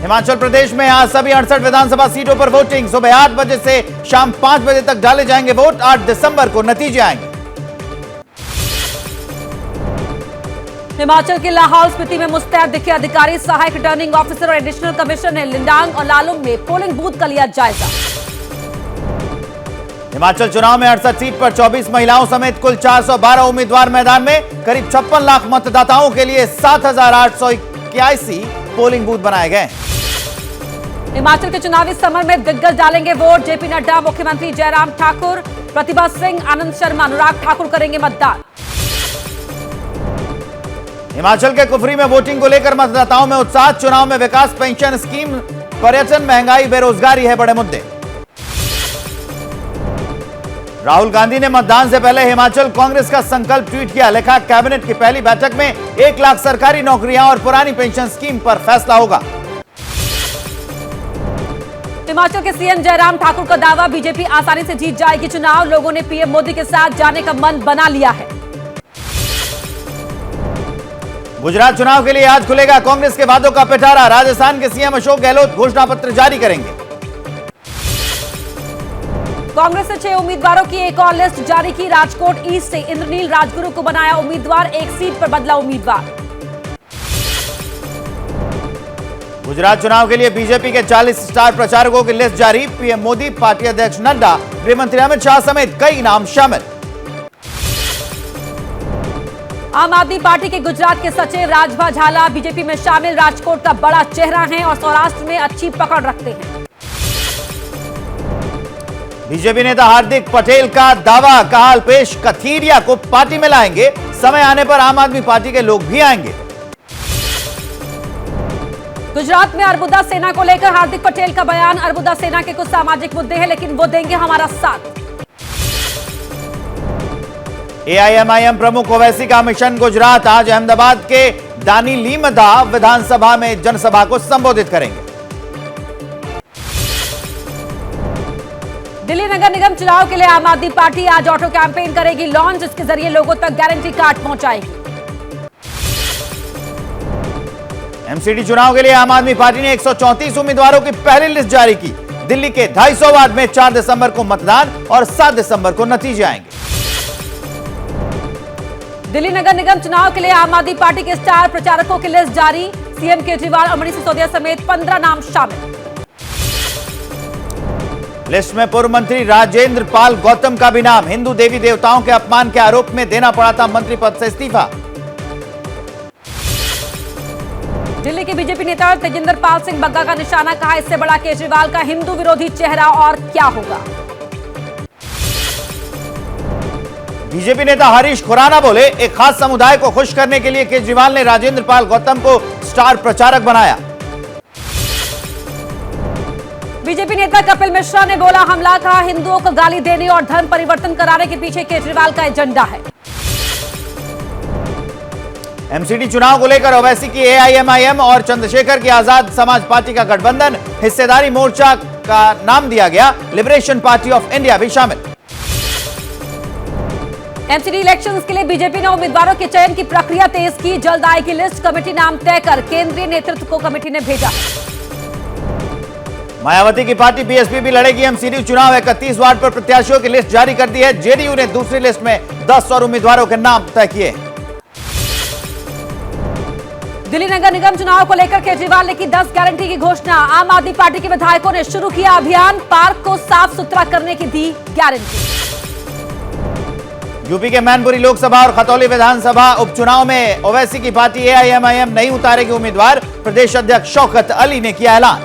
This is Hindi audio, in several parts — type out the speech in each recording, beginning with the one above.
हिमाचल प्रदेश में आज सभी 68 विधानसभा सीटों पर वोटिंग। सुबह 8 बजे से शाम 5 बजे तक डाले जाएंगे वोट। 8 दिसंबर को नतीजे आएंगे। हिमाचल के लाहौल स्पीति में मुस्तैद दिखे अधिकारी। सहायक रिटर्निंग ऑफिसर और एडिशनल कमिश्नर ने लिंडांग और लालुंग में पोलिंग बूथ का लिया जायजा। हिमाचल चुनाव में 68 सीट पर 24 महिलाओं समेत कुल 412 उम्मीदवार मैदान में। करीब 56 लाख मतदाताओं के लिए 7,881 पोलिंग बूथ बनाए गए। हिमाचल के चुनावी समर में दिग्गज डालेंगे वोट। जेपी नड्डा, मुख्यमंत्री जयराम ठाकुर, प्रतिभा सिंह, आनंद शर्मा, अनुराग ठाकुर करेंगे मतदान। हिमाचल के कुफरी में वोटिंग को लेकर मतदाताओं में उत्साह। चुनाव में विकास, पेंशन स्कीम, पर्यटन, महंगाई, बेरोजगारी है बड़े मुद्दे। राहुल गांधी ने मतदान से पहले हिमाचल कांग्रेस का संकल्प ट्वीट किया। लिखा, कैबिनेट की पहली बैठक में 1 लाख सरकारी नौकरियां और पुरानी पेंशन स्कीम पर फैसला होगा। हिमाचल के सीएम जयराम ठाकुर का दावा, बीजेपी आसानी से जीत जाएगी चुनाव। लोगों ने पीएम मोदी के साथ जाने का मन बना लिया है। गुजरात चुनाव के लिए आज खुलेगा कांग्रेस के वादों का पिटारा। राजस्थान के सीएम अशोक गहलोत घोषणा पत्र जारी करेंगे। कांग्रेस से 6 उम्मीदवारों की एक और लिस्ट जारी की। राजकोट ईस्ट से इंद्रनील राजगुरु को बनाया उम्मीदवार। एक सीट पर बदला उम्मीदवार। गुजरात चुनाव के लिए बीजेपी के 40 स्टार प्रचारकों की लिस्ट जारी। पीएम मोदी, पार्टी अध्यक्ष नड्डा, गृह मंत्री अमित शाह समेत कई नाम शामिल। आम आदमी पार्टी के गुजरात के सचिव राजभा झाला बीजेपी में शामिल। राजकोट का बड़ा चेहरा है और सौराष्ट्र में अच्छी पकड़ रखते हैं। बीजेपी नेता हार्दिक पटेल का दावा, कहा अल्पेश कथीरिया को पार्टी में लाएंगे। समय आने पर आम आदमी पार्टी के लोग भी आएंगे। गुजरात में अरबुदा सेना को लेकर हार्दिक पटेल का बयान। अरबुदा सेना के कुछ सामाजिक मुद्दे हैं लेकिन वो देंगे हमारा साथ। एआईएमआईएम प्रमुख ओवैसी का मिशन गुजरात। आज अहमदाबाद के दानी लीमदा विधानसभा में जनसभा को संबोधित करेंगे। दिल्ली नगर निगम चुनाव के लिए आम आदमी पार्टी आज ऑटो कैंपेन करेगी लॉन्च, जिसके जरिए लोगों तक गारंटी कार्ड पहुंचाएगी। एमसीडी चुनाव के लिए आम आदमी पार्टी ने 134 उम्मीदवारों की पहली लिस्ट जारी की। दिल्ली के 250 वार्ड में 4 दिसंबर को मतदान और 7 दिसंबर को नतीजे आएंगे। दिल्ली नगर निगम चुनाव के लिए आम आदमी पार्टी के स्टार प्रचारकों की लिस्ट जारी। सीएम केजरीवाल और मनीष सिसोदिया समेत 15 नाम शामिल। लिस्ट में पूर्व मंत्री राजेंद्र पाल गौतम का भी नाम। हिंदू देवी देवताओं के अपमान के आरोप में देना पड़ा था मंत्री पद से इस्तीफा। दिल्ली के बीजेपी नेता तेजिंदर पाल सिंह बग्गा का निशाना, कहा इससे बड़ा केजरीवाल का हिंदू विरोधी चेहरा और क्या होगा। बीजेपी नेता हरीश खुराना बोले, एक खास समुदाय को खुश करने के लिए केजरीवाल ने राजेंद्र पाल गौतम को स्टार प्रचारक बनाया। बीजेपी नेता कपिल मिश्रा ने बोला, हमला, कहा हिंदुओं को गाली देने और धर्म परिवर्तन कराने के पीछे केजरीवाल का एजेंडा है। एमसीडी चुनाव को लेकर ओवैसी की एआईएमआईएम और चंद्रशेखर की आजाद समाज पार्टी का गठबंधन। हिस्सेदारी मोर्चा का नाम दिया गया। लिबरेशन पार्टी ऑफ इंडिया भी शामिल। एमसीडी इलेक्शंस के लिए बीजेपी ने उम्मीदवारों के चयन की प्रक्रिया तेज की। जल्द आएगी लिस्ट। कमेटी नाम तय कर केंद्रीय नेतृत्व को कमेटी ने भेजा। मायावती की पार्टी बीएसपी भी लड़ेगी एमसीडी चुनाव। 31 वार्ड पर प्रत्याशियों की लिस्ट जारी कर दी है। जेडीयू ने दूसरी लिस्ट में 10 और उम्मीदवारों के नाम तय किए। दिल्ली नगर निगम चुनाव को लेकर केजरीवाल ने की 10 गारंटी की घोषणा। आम आदमी पार्टी के विधायकों ने शुरू किया अभियान। पार्क को साफ सुथरा करने की दी गारंटी। यूपी के मैनपुरी लोकसभा और खतौली विधानसभा उपचुनाव में ओवैसी की पार्टी एआईएमआईएम नहीं उतारेगी उम्मीदवार। प्रदेश अध्यक्ष शौकत अली ने किया ऐलान।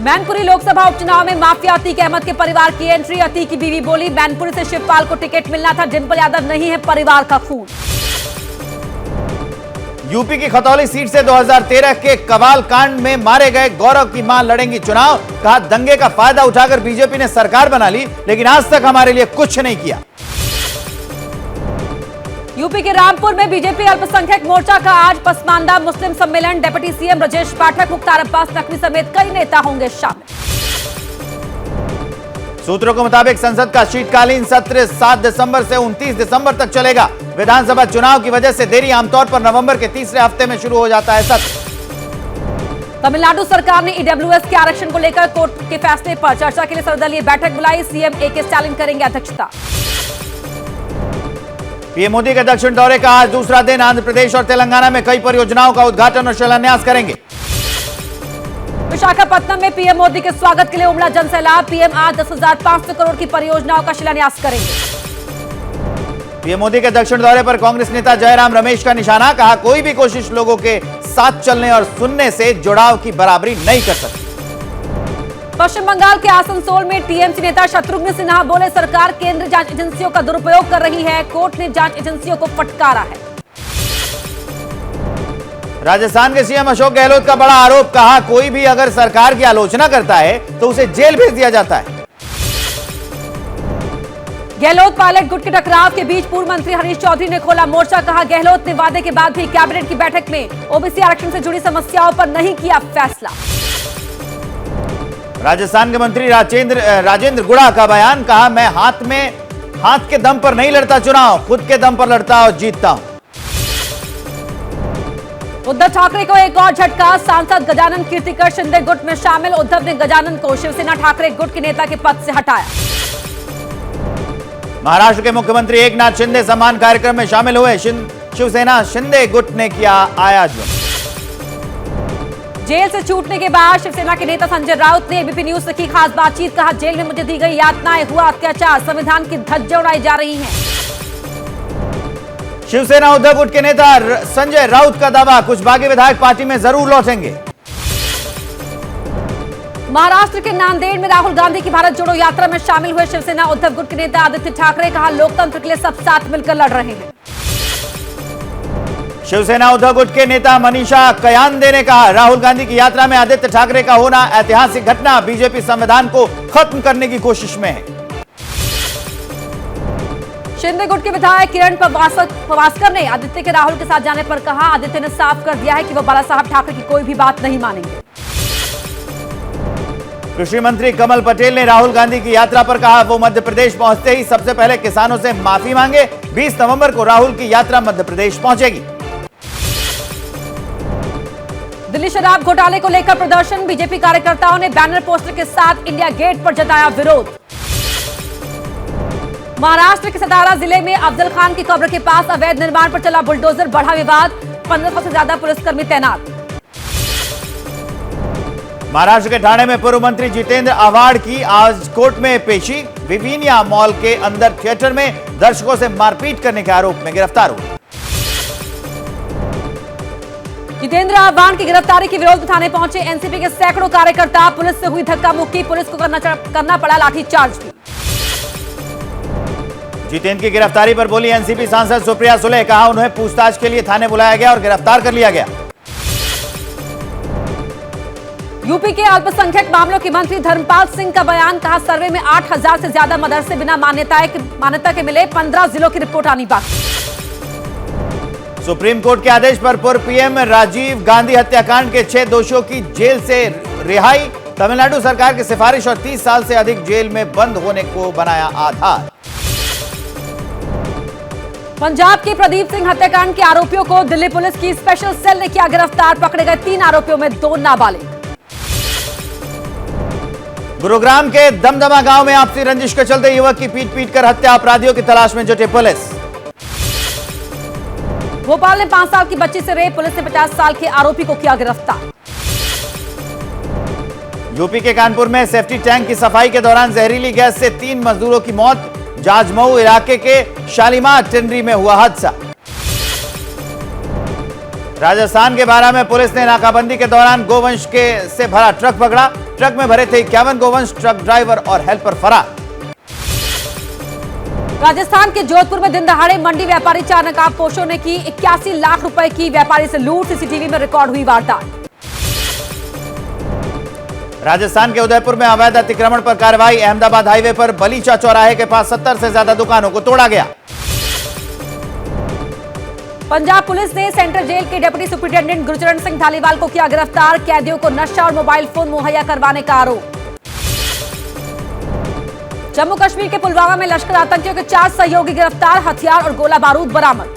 मैनपुरी लोकसभा उपचुनाव में माफिया अतीक अहमद के परिवार की एंट्री। अतीक की बीवी बोली, मैनपुरी से शिवपाल को टिकट मिलना था। डिंपल यादव नहीं है परिवार का खून। यूपी की खतौली सीट से 2013 के कवाल कांड में मारे गए गौरव की मां लड़ेंगी चुनाव। कहा, दंगे का फायदा उठाकर बीजेपी ने सरकार बना ली लेकिन आज तक हमारे लिए कुछ नहीं किया। यूपी के रामपुर में बीजेपी अल्पसंख्यक मोर्चा का आज पसमानदा मुस्लिम सम्मेलन। डिप्टी सीएम ब्रजेश पाठक, मुख्तार अब्बास नकवी समेत कई नेता होंगे शामिल। सूत्रों के मुताबिक संसद का शीतकालीन सत्र 7 दिसंबर से 29 दिसंबर तक चलेगा। विधानसभा चुनाव की वजह से देरी, आमतौर पर नवंबर के तीसरे हफ्ते में शुरू हो जाता है सत्र। तमिलनाडु सरकार ने ईडब्ल्यूएस के आरक्षण को लेकर कोर्ट के फैसले पर चर्चा के लिए सर्वदलीय बैठक बुलाई, सीएम ए.के. स्टालिन करेंगे अध्यक्षता। पीएम मोदी के दक्षिण दौरे का आज दूसरा दिन, आंध्र प्रदेश और तेलंगाना में कई परियोजनाओं का उद्घाटन और शिलान्यास करेंगे। विशाखापत्तनम में पीएम मोदी के स्वागत के लिए उमड़ा जनसैलाब, पीएम आज 10,500 करोड़ की परियोजनाओं का शिलान्यास करेंगे। पीएम मोदी के दक्षिण दौरे पर कांग्रेस नेता जयराम रमेश का निशाना, कहा कोई भी कोशिश लोगों के साथ चलने और सुनने से जुड़ाव की बराबरी नहीं कर सकती। पश्चिम बंगाल के आसनसोल में टीएमसी नेता शत्रुघ्न सिन्हा बोले, सरकार केंद्र जांच एजेंसियों का दुरुपयोग कर रही है, कोर्ट ने जांच एजेंसियों को फटकारा है। राजस्थान के सीएम अशोक गहलोत का बड़ा आरोप, कहा कोई भी अगर सरकार की आलोचना करता है तो उसे जेल भेज दिया जाता है। गहलोत पायलट गुट के टकराव के बीच पूर्व मंत्री हरीश चौधरी ने खोला मोर्चा, कहा गहलोत ने वादे के बाद भी कैबिनेट की बैठक में ओबीसी आरक्षण से जुड़ी समस्याओं पर नहीं किया फैसला। राजस्थान के मंत्री राजेंद्र गुड़ा का बयान, कहा मैं हाथ के दम पर नहीं लड़ता चुनाव, खुद के दम पर लड़ता और जीतता हूं। उद्धव ठाकरे को एक और झटका, सांसद गजानन कीर्तिकर शिंदे गुट में शामिल, उद्धव ने गजानन को शिवसेना ठाकरे गुट के नेता के पद से हटाया। महाराष्ट्र के मुख्यमंत्री एकनाथ शिंदे सम्मान कार्यक्रम में शामिल हुए, शिवसेना शिंदे गुट ने किया आयोजन। जेल से छूटने के बाद शिवसेना के नेता संजय राउत ने एबीपी न्यूज से की खास बातचीत, कहा जेल में मुझे दी गई यातनाएं, हुआ अत्याचार, संविधान की धज्जियां उड़ाई जा रही हैं। शिवसेना उद्धव गुट के नेता संजय राउत का दावा, कुछ बागी विधायक पार्टी में जरूर लौटेंगे। महाराष्ट्र के नांदेड़ में राहुल गांधी की भारत जोड़ो यात्रा में शामिल हुए शिवसेना उद्धव गुट के नेता आदित्य ठाकरे, कहा लोकतंत्र के लिए सब साथ मिलकर लड़ रहे हैं। शिवसेना उद्धव गुट के नेता मनीषा कयांदे ने कहा राहुल गांधी की यात्रा में आदित्य ठाकरे का होना ऐतिहासिक घटना, बीजेपी संविधान को खत्म करने की कोशिश में है। शिंदे गुट के विधायक किरण पवास्कर ने आदित्य के राहुल के साथ जाने पर कहा, आदित्य ने साफ कर दिया है कि वो बाला साहब ठाकरे की कोई भी बात नहीं मानेंगे। कृषि मंत्री कमल पटेल ने राहुल गांधी की यात्रा पर कहा, वो मध्य प्रदेश पहुंचते ही सबसे पहले किसानों से माफी मांगे, 20 नवंबर को राहुल की यात्रा मध्य प्रदेश पहुंचेगी। दिल्ली शराब घोटाले को लेकर प्रदर्शन, बीजेपी कार्यकर्ताओं ने बैनर पोस्टर के साथ इंडिया गेट पर जताया विरोध। महाराष्ट्र के सतारा जिले में अफजल खान की कब्र के पास अवैध निर्माण पर चला बुलडोजर, बढ़ा विवाद, 1500 से ज्यादा पुलिसकर्मी तैनात। महाराष्ट्र के ठाणे में पूर्व मंत्री जितेंद्र आव्हाड की आज कोर्ट में पेशी, विविनिया मॉल के अंदर थिएटर में दर्शकों से मारपीट करने के आरोप में गिरफ्तार हुए। जितेंद्र आव्हाड की गिरफ्तारी के विरोध में थाने पहुंचे एनसीपी के सैकड़ों कार्यकर्ता, पुलिस से हुई धक्का मुक्की, पुलिस को करना पड़ा लाठीचार्ज भी। जितेंद्र की गिरफ्तारी पर बोली एनसीपी सांसद सुप्रिया सुले, कहा उन्हें पूछताछ के लिए थाने बुलाया गया और गिरफ्तार कर लिया गया। यूपी के अल्पसंख्यक मामलों के मंत्री धर्मपाल सिंह का बयान, कहा सर्वे में 8,000 से ज्यादा मदरसे बिना मान्यता के मिले, 15 जिलों की रिपोर्ट आनी बाकी। सुप्रीम कोर्ट के आदेश पर पूर्व पीएम राजीव गांधी हत्याकांड के 6 दोषियों की जेल से रिहाई, तमिलनाडु सरकार की सिफारिश और 30 साल से अधिक जेल में बंद होने को बनाया आधार। पंजाब के प्रदीप सिंह हत्याकांड के आरोपियों को दिल्ली पुलिस की स्पेशल सेल ने किया गिरफ्तार, पकड़े गए 3 आरोपियों में 2 नाबालिग। गुरुग्राम के दमदमा गांव में आपसी रंजिश के चलते युवक की पीट कर हत्या, अपराधियों की तलाश में जुटी पुलिस। भोपाल में 5 साल की बच्ची से रेप, पुलिस ने 50 साल के आरोपी को किया गिरफ्तार। यूपी के कानपुर में सेफ्टी टैंक की सफाई के दौरान जहरीली गैस से 3 मजदूरों की मौत, जाजमऊ इलाके के शालीमार टेंडरी में हुआ हादसा। राजस्थान के बारा में पुलिस ने नाकाबंदी के दौरान गोवंश से भरा ट्रक पकड़ा, ट्रक में भरे थे 51 गोवंश, ट्रक ड्राइवर और हेल्पर फरार। राजस्थान के जोधपुर में दिन दहाड़े मंडी व्यापारी 4 नकाबपोशों ने की 81 लाख रुपए की व्यापारी से लूट, सीसीटीवी में रिकॉर्ड हुई वारदात। राजस्थान के उदयपुर में अवैध अतिक्रमण पर कार्रवाई, अहमदाबाद हाईवे पर बलीचा चौराहे के पास 70 से ज्यादा दुकानों को तोड़ा गया। पंजाब पुलिस ने सेंट्रल जेल के डिप्टी सुपरिटेंडेंट गुरचरण सिंह धालीवाल को किया गिरफ्तार, कैदियों को नशा और मोबाइल फोन मुहैया करवाने का आरोप। जम्मू कश्मीर के पुलवामा में लश्कर आतंकियों के 4 सहयोगी गिरफ्तार, हथियार और गोला बारूद बरामद।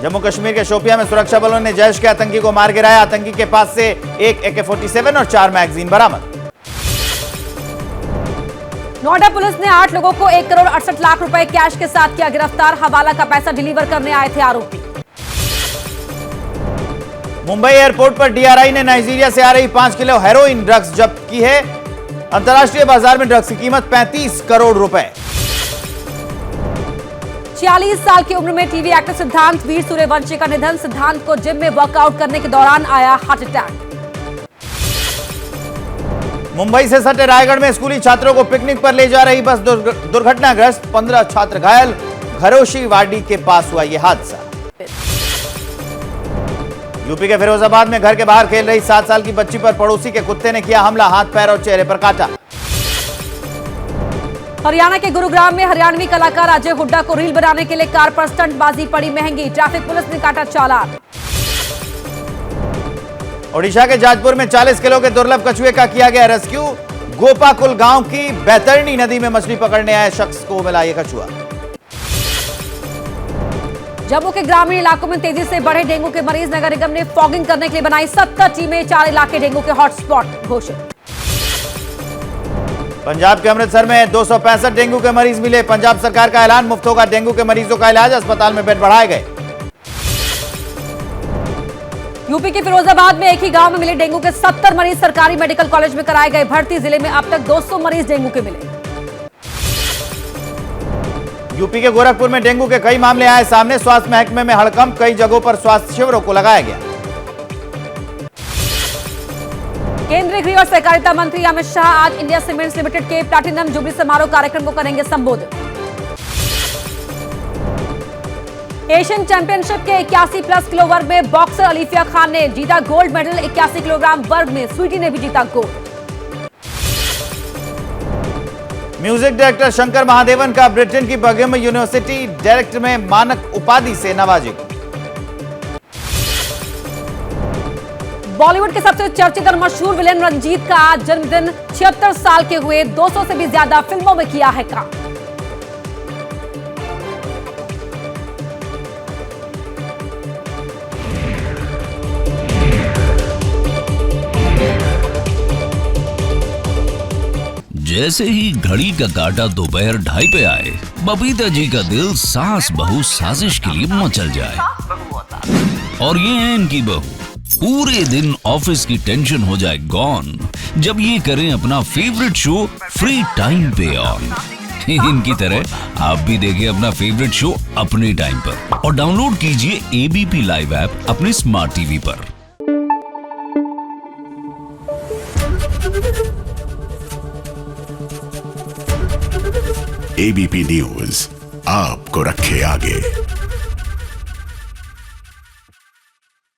जम्मू कश्मीर के शोपियां में सुरक्षा बलों ने जैश के आतंकी को मार गिराया। आतंकी के पास से एक AK-47 और 4 मैगजीन बरामद। नोएडा पुलिस ने 8 लोगों को 1 करोड़ 68 लाख रुपए कैश के साथ किया गिरफ्तार। हवाला का पैसा डिलीवर करने आए थे आरोपी। मुंबई एयरपोर्ट पर DRI ने नाइजीरिया से आ रही 5 किलो हेरोइन ड्रग्स जब्त की है। अंतर्राष्ट्रीय बाजार में ड्रग्स की कीमत 35 करोड़ रुपए। 46 साल की उम्र में टीवी एक्टर सिद्धांत वीर सूर्यवंशी का निधन। सिद्धांत को जिम में वर्कआउट करने के दौरान आया हार्ट अटैक। मुंबई से सटे रायगढ़ में स्कूली छात्रों को पिकनिक पर ले जा रही बस दुर्घटनाग्रस्त, 15 छात्र घायल। घरोशी वाडी के पास हुआ यह हादसा। यूपी के फिरोजाबाद में घर के बाहर खेल रही 7 साल की बच्ची पर पड़ोसी के कुत्ते ने किया हमला, हाथ पैर और चेहरे पर काटा। हरियाणा के गुरुग्राम में हरियाणवी कलाकार अजय हुड्डा को रील बनाने के लिए कार पर स्टंटबाजी पड़ी महंगी। ट्रैफिक पुलिस ने काटा चालान। ओडिशा के जाजपुर में 40 किलो के दुर्लभ कछुए का किया गया रेस्क्यू। गोपाकुल गांव की बैतरणी नदी में मछली पकड़ने आए शख्स को मिला यह कछुआ। जम्मू के ग्रामीण इलाकों में तेजी से बढ़े डेंगू के मरीज। नगर निगम ने फॉगिंग करने के लिए बनाई 70 टीमें। 4 इलाके डेंगू के हॉटस्पॉट घोषित। पंजाब के अमृतसर में 265 डेंगू के मरीज मिले। पंजाब सरकार का ऐलान, मुफ्त होगा डेंगू के मरीजों का इलाज। अस्पताल में बेड बढ़ाए गए। यूपी के फिरोजाबाद में एक ही गांव में मिले डेंगू के 70 मरीज। सरकारी मेडिकल कॉलेज में कराए गए भर्ती। जिले में अब तक 200 मरीज डेंगू के मिले। यूपी के गोरखपुर में डेंगू के कई मामले आए सामने। स्वास्थ्य महकमे में हड़कंप, कई जगहों पर स्वास्थ्य शिविरों को लगाया गया। केंद्रीय गृह और सहकारिता मंत्री अमित शाह आज इंडिया सीमेंट्स लिमिटेड के प्लैटिनम जुबली समारोह कार्यक्रम को करेंगे संबोधित। एशियन चैंपियनशिप के 81+ किलो वर्ग में बॉक्सर अलीफिया खान ने जीता गोल्ड मेडल। 81 किलोग्राम वर्ग में स्वीटी ने भी जीता gold. Music director Shankar Mahadevan का ब्रिटेन की बर्मिंघम यूनिवर्सिटी डायरेक्टर में मानक उपाधि से नवाजी। बॉलीवुड के सबसे चर्चित और मशहूर विलेन रंजीत का आज जन्मदिन। 76 साल के हुए। 200 से भी ज्यादा फिल्मों में किया है काम। जैसे ही घड़ी का काटा दोपहर 2:30 पे आए, बबीता जी का दिल सास बहू साजिश के लिए मचल जाए। और ये है इनकी बहू, पूरे दिन ऑफिस की टेंशन हो जाए गॉन जब ये करें अपना फेवरेट शो फ्री टाइम पे ऑन। इनकी तरह आप भी देखिए अपना फेवरेट शो अपने टाइम पर और डाउनलोड कीजिए ABP लाइव ऐप अपने स्मार्ट टीवी पर। ABP न्यूज आपको रखे आगे।